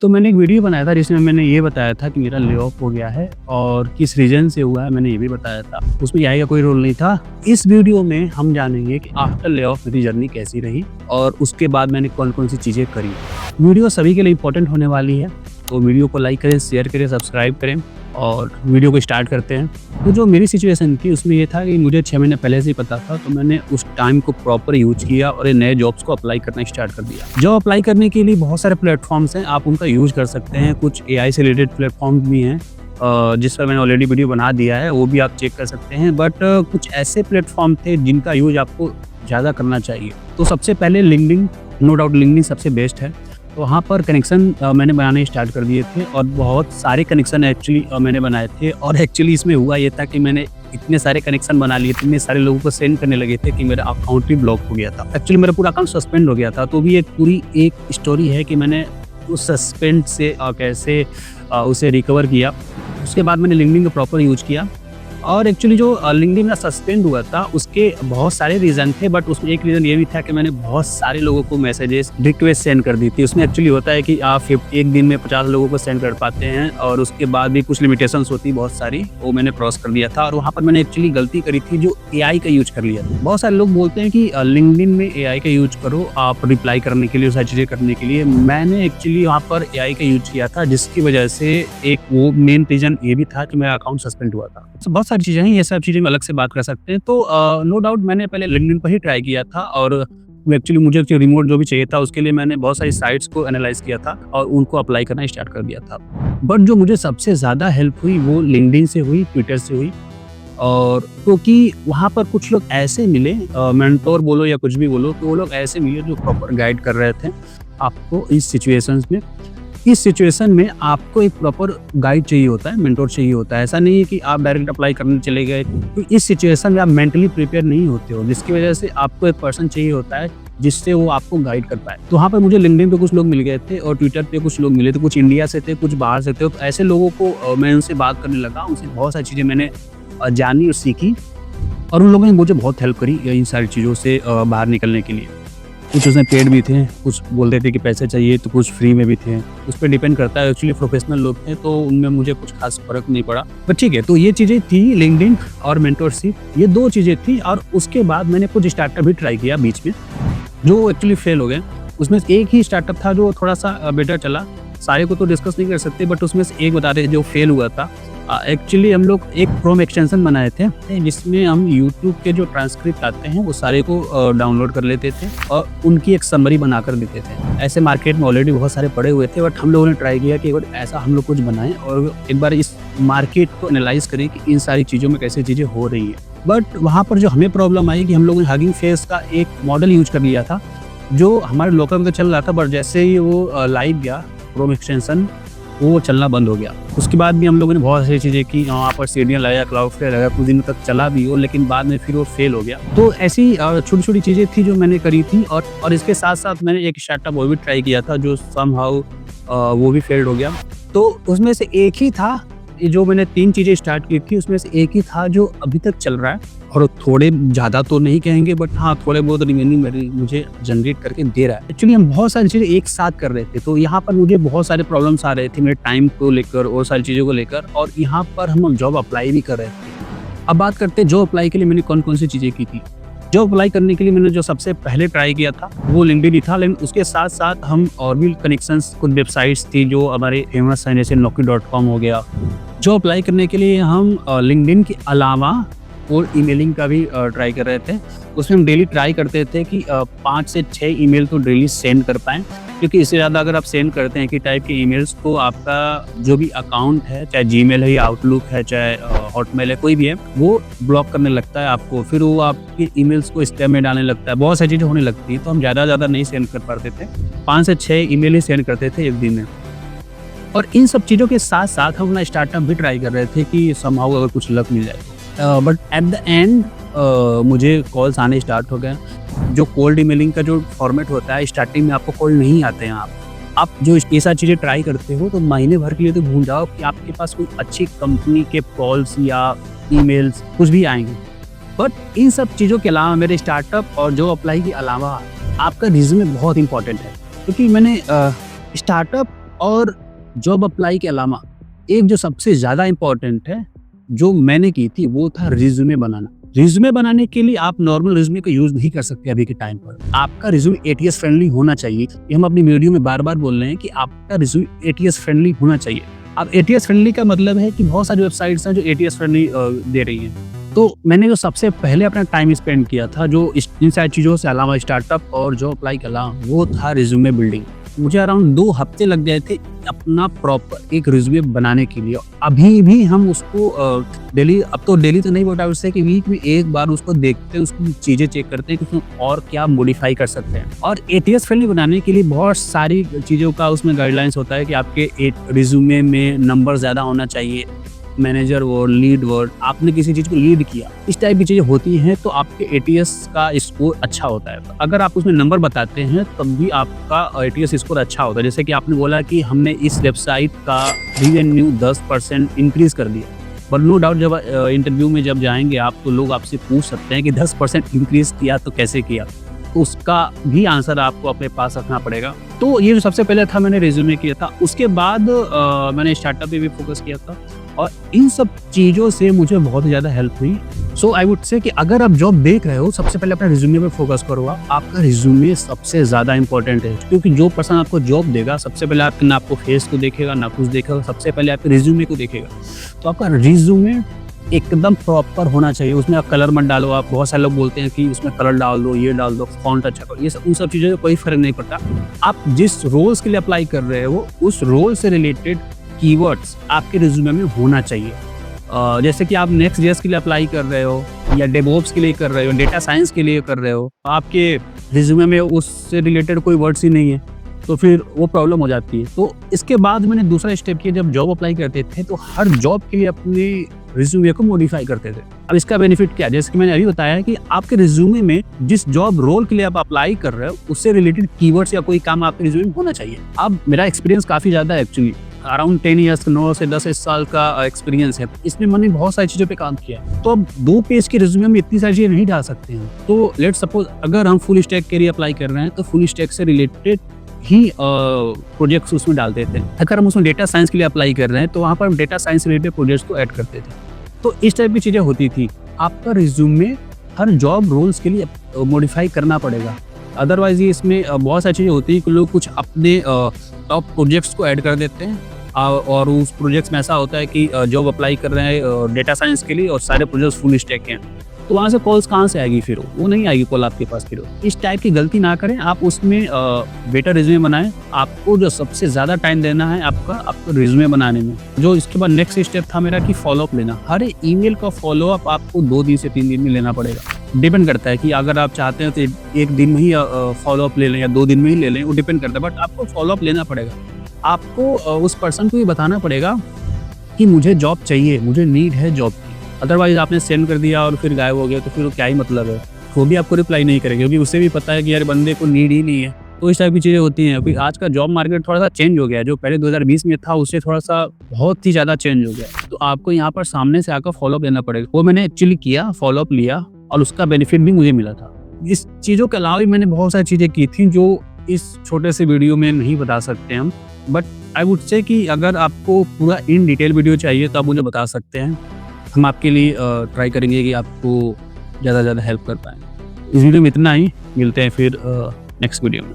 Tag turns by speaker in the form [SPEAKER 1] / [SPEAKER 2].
[SPEAKER 1] तो मैंने एक वीडियो बनाया था जिसमें मैंने ये बताया था कि मेरा ले ऑफ हो गया है और किस रीज़न से हुआ है, मैंने ये भी बताया था। उसमें एआई का कोई रोल नहीं था। इस वीडियो में हम जानेंगे कि आफ्टर ले ऑफ मेरी जर्नी कैसी रही और उसके बाद मैंने कौन-कौन सी चीज़ें करी। वीडियो सभी के लिए इम्पोर्टेंट होने वाली है, तो वीडियो को लाइक करें, शेयर करें, सब्सक्राइब करें और वीडियो को स्टार्ट करते हैं। तो जो मेरी सिचुएशन थी उसमें ये था कि मुझे 6 महीने पहले से ही पता था, तो मैंने उस टाइम को प्रॉपर यूज़ किया और ये नए जॉब्स को अप्लाई करना स्टार्ट कर दिया। जॉब अप्लाई करने के लिए बहुत सारे प्लेटफॉर्म्स हैं, आप उनका यूज़ कर सकते हैं। कुछ एआई से रिलेटेड प्लेटफॉर्म्स भी हैं जिस पर मैंने ऑलरेडी वीडियो बना दिया है, वो भी आप चेक कर सकते हैं। बट कुछ ऐसे प्लेटफॉर्म थे जिनका यूज़ आपको ज़्यादा करना चाहिए। तो सबसे पहले लिंक्डइन, नो डाउट लिंक्डइन सबसे बेस्ट है। तो वहाँ पर कनेक्शन मैंने बनाने स्टार्ट कर दिए थे और बहुत सारे कनेक्शन एक्चुअली मैंने बनाए थे। और एक्चुअली इसमें हुआ ये था कि मैंने इतने सारे कनेक्शन बना लिए, इतने सारे लोगों को सेंड करने लगे थे कि मेरा अकाउंट भी ब्लॉक हो गया था। एक्चुअली मेरा पूरा अकाउंट सस्पेंड हो गया था। तो भी एक पूरी एक स्टोरी है कि मैंने उस सस्पेंड से कैसे उसे रिकवर किया। उसके बाद मैंने लिंक्डइन का प्रॉपर यूज़ किया। और एक्चुअली जो लिंक्डइन में सस्पेंड हुआ था उसके बहुत सारे रीज़न थे, बट उसमें एक रीज़न ये भी था कि मैंने बहुत सारे लोगों को मैसेजेस रिक्वेस्ट सेंड कर दी थी। उसमें एक्चुअली होता है कि आप एक दिन में 50 लोगों को सेंड कर पाते हैं और उसके बाद भी कुछ लिमिटेशंस होती है बहुत सारी, वो मैंने क्रॉस कर दिया था। और वहाँ पर मैंने एक्चुअली गलती करी थी जो एआई का यूज कर लिया था। बहुत सारे लोग बोलते हैं कि लिंक्डइन में एआई का यूज करो आप रिप्लाई करने के लिए, सारी चीज़ें करने के लिए। मैंने एक्चुअली वहाँ पर एआई का यूज किया था, जिसकी वजह से एक वो मेन रीज़न ये भी था कि मेरा अकाउंट सस्पेंड हुआ था। तो बहुत सारी चीज़ें हैं, ये सब चीज़ें में अलग से बात कर सकते हैं। तो नो डाउट मैंने पहले लिंक्डइन पर ही ट्राई किया था और एक्चुअली मुझे रिमोट जो भी चाहिए था उसके लिए मैंने बहुत सारी साइट्स को एनालाइज किया था और उनको अप्लाई करना स्टार्ट कर दिया था। बट जो मुझे सबसे ज़्यादा हेल्प हुई वो लिंक्डइन से हुई, ट्विटर से हुई। और क्योंकि वहाँ पर कुछ लोग ऐसे मिले, मेंटोर बोलो या कुछ भी बोलो, तो वो लोग ऐसे मिले जो प्रॉपर गाइड कर रहे थे आपको इस सिचुएशंस में। इस सिचुएशन में आपको एक प्रॉपर गाइड चाहिए होता है, मेंटोर चाहिए होता है। ऐसा नहीं है कि आप डायरेक्ट अप्लाई करने चले गए, तो इस सिचुएशन में आप मेंटली प्रिपेयर नहीं होते हो, जिसकी वजह से आपको एक पर्सन चाहिए होता है जिससे वो आपको गाइड कर पाए। तो वहाँ पर मुझे लिंक्डइन पे कुछ लोग मिल गए थे और ट्विटर पे कुछ लोग मिले थे, कुछ इंडिया से थे, कुछ बाहर से थे। तो ऐसे लोगों को मैं उनसे बात करने लगा, उनसे बहुत सारी चीज़ें मैंने जानी और सीखी और उन लोगों ने मुझे बहुत हेल्प करी इन सारी चीज़ों से बाहर निकलने के लिए। कुछ उसमें पेड भी थे, कुछ बोलते थे कि पैसे चाहिए, तो कुछ फ्री में भी थे। उस पर डिपेंड करता है। एक्चुअली प्रोफेशनल लोग थे तो उनमें मुझे कुछ खास फ़र्क नहीं पड़ा। बट ठीक है, तो ये चीज़ें थी लिंक्डइन और मेंटरशिप, ये 2 चीज़ें थी। और उसके बाद मैंने कुछ स्टार्टअप भी ट्राई किया बीच में, जो एक्चुअली फेल हो गए। उसमें से एक ही स्टार्टअप था जो थोड़ा-सा बेटर चला। सारे को तो डिस्कस नहीं कर सकते, बट उसमें से एक बता रहे जो फेल हुआ था। एक्चुअली हम लोग एक क्रोम एक्सटेंशन बनाए थे जिसमें हम यूट्यूब के जो ट्रांसक्रिप्ट आते हैं वो सारे को डाउनलोड कर लेते थे और उनकी एक समरी बनाकर देते थे। ऐसे मार्केट में ऑलरेडी बहुत सारे पड़े हुए थे, बट हम लोगों ने ट्राई किया कि ऐसा हम लोग कुछ बनाएं और एक बार इस मार्केट को एनालाइज करें कि इन सारी चीज़ों में कैसे चीज़ें हो रही है। बट वहाँ पर जो हमें प्रॉब्लम आई कि हम लोगों ने हगिंग फेस का एक मॉडल यूज कर लिया था जो हमारे लोकल में तो चल रहा था, बट जैसे ही वो लाइव गया क्रोम एक्सटेंशन, वो चलना बंद हो गया। उसके बाद भी हम लोगों ने बहुत सारी चीज़ें की, वहाँ पर सीढ़ियाँ लगाया, क्लाउडफ्लेयर लगाया, कुछ दिनों तक चला भी हो, लेकिन बाद में फिर वो फेल हो गया। तो ऐसी छोटी-छोटी चीज़ें थी जो मैंने करी थी। और इसके साथ-साथ मैंने एक स्टार्टअप वो भी ट्राई किया था जो समहाउ वो भी फेल्ड हो गया। तो उसमें से एक ही था, जो मैंने 3 चीज़ें स्टार्ट की थी उसमें से एक ही था जो अभी तक चल रहा है। और थोड़े ज़्यादा तो नहीं कहेंगे, बट हाँ थोड़े बहुत रिमेनिंग मुझे जनरेट करके दे रहा है। एक्चुअली हम बहुत सारी चीज़ें एक साथ कर रहे थे, तो यहाँ पर मुझे बहुत सारे प्रॉब्लम्स आ रहे थे मेरे टाइम को लेकर और सारी चीज़ों को लेकर। और यहाँ पर हम जॉब अप्लाई भी कर रहे थे। अब बात करते हैं जॉब अप्लाई के लिए मैंने कौन-कौन सी चीज़ें की थी। जॉब अप्लाई करने के लिए मैंने जो सबसे पहले ट्राई किया था वो लिंक्डइन ही था, लेकिन उसके साथ-साथ हम और भी कनेक्शंस, कुछ वेबसाइट्स थी जो हमारे फेमस हैं, जैसे naukri.com हो गया। जॉब अप्लाई करने के लिए हम लिंक्डइन के अलावा और ईमेलिंग का भी ट्राई कर रहे थे। उसमें हम डेली ट्राई करते थे कि 5 से 6 ईमेल तो डेली सेंड कर पाएँ, क्योंकि इससे ज़्यादा अगर आप सेंड करते हैं कि टाइप के ईमेल्स, तो आपका जो भी अकाउंट है, चाहे जीमेल है या आउटलुक है, चाहे हॉटमेल है, कोई भी है, वो ब्लॉक करने लगता है आपको। फिर वो आपके ईमेल्स को स्पैम में डालने लगता है, बहुत सारी चीज़ें होने लगती हैं। तो हम ज़्यादा नहीं सेंड कर पाते थे, 5 से 6 ईमेल ही सेंड करते थे एक दिन में। और इन सब चीज़ों के साथ-साथ हम अपना स्टार्टअप भी ट्राई कर रहे थे कि समहाउ अगर कुछ लक मिल जाए। बट एट द एंड मुझे कॉल्स आने स्टार्ट हो गए। जो कोल्ड ईमेलिंग का जो फॉर्मेट होता है, स्टार्टिंग में आपको कॉल नहीं आते हैं। आप जो ये सारी चीज़ें ट्राई करते हो तो महीने भर के लिए तो भूल जाओ कि आपके पास कोई अच्छी कंपनी के कॉल्स या ईमेल्स कुछ भी आएंगे। बट इन सब चीज़ों के अलावा मेरे स्टार्टअप और जॉब अप्लाई के अलावा आपका रिज्यूमे बहुत इंपॉर्टेंट है, क्योंकि मैंने स्टार्टअप और जॉब अप्लाई के अलावा एक जो सबसे ज़्यादा इम्पोर्टेंट है, जो मैंने की थी, वो था रिज्यूमे बनाना। रिज्यूमे बनाने के लिए आप नॉर्मल रिज्यूमे का यूज़ नहीं कर सकते अभी के टाइम पर। आपका रिज्यूमे एटीएस फ्रेंडली होना चाहिए। ये हम अपनी वीडियो में बार-बार बोल रहे हैं कि आपका रिज्यूमे एटीएस फ्रेंडली होना चाहिए। अब एटीएस फ्रेंडली का मतलब है कि बहुत सारी वेबसाइट्स हैं जो एटीएस फ्रेंडली दे रही हैं। तो मैंने जो सबसे पहले अपना टाइम स्पेंड किया था, जो इन सारी चीज़ों से अलावा, स्टार्टअप और जॉब अप्लाई के अलावा, वो था रिज्यूमे बिल्डिंग। मुझे अराउंड 2 हफ्ते लग गए थे अपना प्रॉपर एक रिज्यूमे बनाने के लिए। अभी भी हम उसको डेली, अब तो डेली तो नहीं, बट आई वुड से कि वीक में एक बार उसको देखते हैं, उसकी चीज़ें चेक करते हैं कि उसमें और क्या मॉडिफाई कर सकते हैं। और एटीएस फ्रेंडली बनाने के लिए बहुत सारी चीज़ों का उसमें गाइडलाइंस होता है कि आपके रिज्यूमे में नंबर ज़्यादा होना चाहिए, मैनेजर वर्ड, लीड वर्ड, आपने किसी चीज़ को लीड किया, इस टाइप की चीज़ें होती हैं, तो आपके एटीएस का स्कोर अच्छा होता है। अगर आप उसमें नंबर बताते हैं तब भी आपका एटीएस स्कोर अच्छा होता है। जैसे कि आपने बोला कि हमने इस वेबसाइट का रिवेन्यू 10% इंक्रीज कर दिया, बट नो डाउट जब इंटरव्यू में जब जाएंगे आप, तो लोग आपसे पूछ सकते हैं कि 10% इंक्रीज किया तो कैसे किया, तो उसका भी आंसर आपको अपने पास रखना पड़ेगा। तो ये जो सबसे पहले था, मैंने रिज्यूमे किया था। उसके बाद मैंने स्टार्टअप पे भी फोकस किया था, और इन सब चीज़ों से मुझे बहुत ज़्यादा हेल्प हुई। सो आई वुड से कि अगर आप जॉब देख रहे हो, सबसे पहले अपने रिज्यूमे पे फोकस करो। आपका रिज्यूमे सबसे ज़्यादा इंपॉर्टेंट है, क्योंकि जो पर्सन आपको जॉब देगा, सबसे पहले आपके ना आपको फेस को देखेगा, ना कुछ देखेगा, सबसे पहले आपके रिज्यूमे को देखेगा। तो आपका रिज्यूमे एकदम प्रॉपर होना चाहिए। उसमें आप कलर मत डालो। आप, बहुत सारे लोग बोलते हैं कि उसमें कलर डाल दो, ये डाल दो, फॉन्ट अच्छा करो, ये सब, उन सब चीज़ों से कोई फर्क नहीं पड़ता। आप जिस रोल्स के लिए अप्लाई कर रहे हो, उस रोल से रिलेटेड कीवर्ड्स आपके रिज्यूमे में होना चाहिए। जैसे कि आप नेक्स्ट जेएस के लिए अप्लाई कर रहे हो, या डेवऑप्स के लिए कर रहे हो, डेटा साइंस के लिए कर रहे हो, आपके रिज्यूमे में उससे रिलेटेड कोई वर्ड्स ही नहीं है, तो फिर वो प्रॉब्लम हो जाती है। तो इसके बाद मैंने दूसरा स्टेप किया, जब जॉब अप्लाई करते थे तो हर जॉब के लिए अपने रिज्यूमे को मॉडिफाई करते थे। अब इसका बेनिफिट क्या है, जैसे कि मैंने अभी बताया कि आपके रिज्यूमे में जिस जॉब रोल के लिए आप अप्लाई कर रहे हो, उससे रिलेटेड कीवर्ड्स या कोई काम आपके रिज्यूमे में होना चाहिए। अब मेरा एक्सपीरियंस काफ़ी ज़्यादा है, एक्चुअली अराउंड 10 ईयर्स, 9 से 10 साल का एक्सपीरियंस है। इसमें मैंने बहुत सारी चीज़ों पे काम किया है। तो अब 2 पेज के रिज्यूमे में इतनी सारी चीज़ें नहीं डाल सकते हैं। तो लेट्स सपोज अगर हम फुल स्टैक के लिए अप्लाई कर रहे हैं, तो फुल स्टैक से रिलेटेड ही प्रोजेक्ट्स उसमें डालते थे। अगर हम उसमें डेटा साइंस के लिए अप्लाई कर रहे हैं, तो वहाँ पर हम डेटा साइंस रिलेटेड प्रोजेक्ट्स को ऐड करते थे। तो इस टाइप की चीज़ें होती थी। आपका रिज्यूमे हर जॉब रोल्स के लिए मॉडिफाई करना पड़ेगा, अदरवाइज ये इसमें बहुत सारी चीज़ें होती हैं कि लोग कुछ अपने टॉप प्रोजेक्ट्स को ऐड कर देते हैं, और उस प्रोजेक्ट्स में ऐसा होता है कि जॉब अप्लाई कर रहे हैं डेटा साइंस के लिए और सारे प्रोजेक्ट्स फुल स्टैक के हैं, तो वहाँ से कॉल्स कहाँ से आएगी, फिर वो नहीं आएगी कॉल आपके पास। फिर इस टाइप की गलती ना करें, आप उसमें बेटर रिज्यूमे बनाएं। आपको जो सबसे ज़्यादा टाइम देना है आपको रिज्यूमे बनाने में। जो इसके बाद नेक्स्ट स्टेप था मेरा कि फॉलोअप लेना। हर ईमेल का फॉलोअप आपको 2 दिन से 3 दिन में लेना पड़ेगा। डिपेंड करता है कि अगर आप चाहते हैं तो 1 दिन में ही फॉलोअप ले लें या 2 दिन में ही ले लें, वो डिपेंड करता है, बट आपको फॉलोअप लेना पड़ेगा। आपको उस पर्सन को ये बताना पड़ेगा कि मुझे जॉब चाहिए, मुझे नीड है जॉब की। अदरवाइज आपने सेंड कर दिया और फिर गायब हो गया, तो फिर वो क्या ही मतलब है। वो भी आपको रिप्लाई नहीं करेगा, क्योंकि उसे भी पता है कि यार बंदे को नीड ही नहीं है। तो इस टाइप की चीज़ें होती हैं। अभी आज का जॉब मार्केट थोड़ा सा चेंज हो गया है, जो पहले 2020 में था उससे थोड़ा सा बहुत ही ज़्यादा चेंज हो गया। तो आपको यहाँ पर सामने से आकर फॉलोअप लेना पड़ेगा। वो मैंने एक्चुअली किया, फॉलोअप लिया, और उसका बेनिफिट भी मुझे मिला था। इस चीज़ों के अलावा भी मैंने बहुत सारी चीज़ें की थी जो इस छोटे से वीडियो में नहीं बता सकते हम, बट आई वुड से कि अगर आपको पूरा इन डिटेल वीडियो चाहिए तो आप मुझे बता सकते हैं। हम आपके लिए ट्राई करेंगे कि आपको ज़्यादा से ज़्यादा हेल्प कर पाएँ। इस वीडियो में इतना ही, मिलते हैं फिर नेक्स्ट वीडियो में।